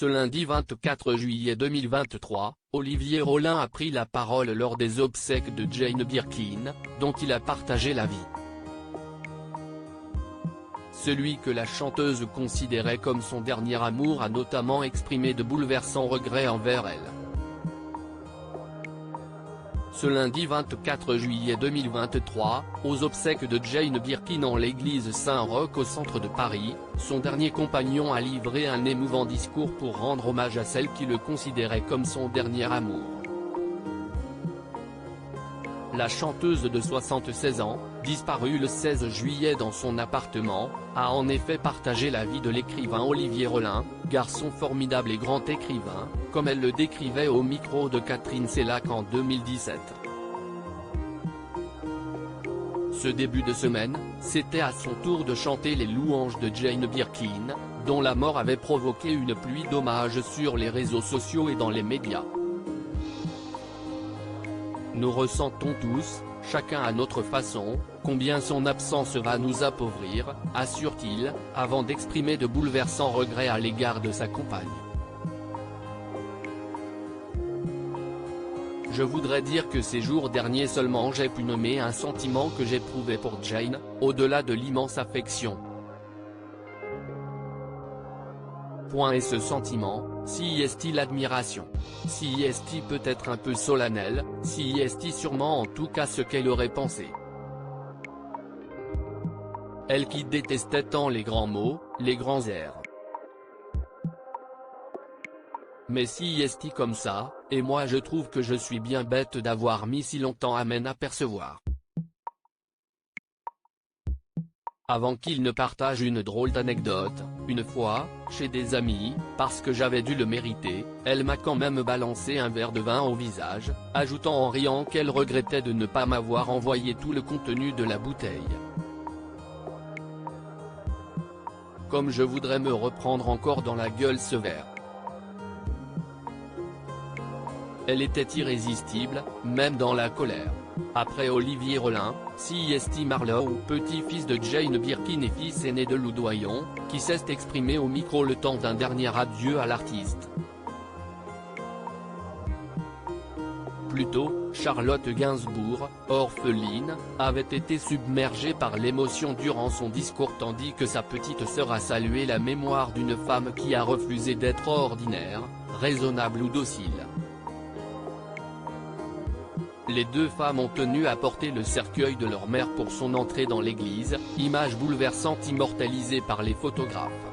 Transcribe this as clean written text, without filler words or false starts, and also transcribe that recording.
Ce lundi 24 juillet 2023, Olivier Rollin a pris la parole lors des obsèques de Jane Birkin, dont il a partagé la vie. Celui que la chanteuse considérait comme son dernier amour a notamment exprimé de bouleversants regrets envers elle. Ce lundi 24 juillet 2023, aux obsèques de Jane Birkin en l'église Saint-Roch au centre de Paris, son dernier compagnon a livré un émouvant discours pour rendre hommage à celle qui le considérait comme son dernier amour. La chanteuse de 76 ans, disparue le 16 juillet dans son appartement, a en effet partagé la vie de l'écrivain Olivier Rollin, garçon formidable et grand écrivain, comme elle le décrivait au micro de Catherine Sellac en 2017. Ce début de semaine, c'était à son tour de chanter les louanges de Jane Birkin, dont la mort avait provoqué une pluie d'hommages sur les réseaux sociaux et dans les médias. Nous ressentons tous, chacun à notre façon, combien son absence va nous appauvrir, assure-t-il, avant d'exprimer de bouleversants regrets à l'égard de sa compagne. Je voudrais dire que ces jours derniers seulement j'ai pu nommer un sentiment que j'éprouvais pour Jane, au-delà de l'immense affection. Et ce sentiment, si est-il l'admiration, si est-il peut-être un peu solennel, si est-il sûrement en tout cas ce qu'elle aurait pensé. Elle qui détestait tant les grands mots, les grands airs. Mais si est-il comme ça, et moi je trouve que je suis bien bête d'avoir mis si longtemps à m'en apercevoir. Avant qu'il ne partage une drôle d'anecdote, une fois, chez des amis, parce que j'avais dû le mériter, elle m'a quand même balancé un verre de vin au visage, ajoutant en riant qu'elle regrettait de ne pas m'avoir envoyé tout le contenu de la bouteille. Comme je voudrais me reprendre encore dans la gueule ce verre. Elle était irrésistible, même dans la colère. Après Olivier Rollin, C.S.T. Marlowe, petit-fils de Jane Birkin et fils aîné de Lou Doyon, qui s'est exprimé au micro le temps d'un dernier adieu à l'artiste. Plus tôt, Charlotte Gainsbourg, orpheline, avait été submergée par l'émotion durant son discours tandis que sa petite sœur a salué la mémoire d'une femme qui a refusé d'être ordinaire, raisonnable ou docile. Les deux femmes ont tenu à porter le cercueil de leur mère pour son entrée dans l'église, image bouleversante immortalisée par les photographes.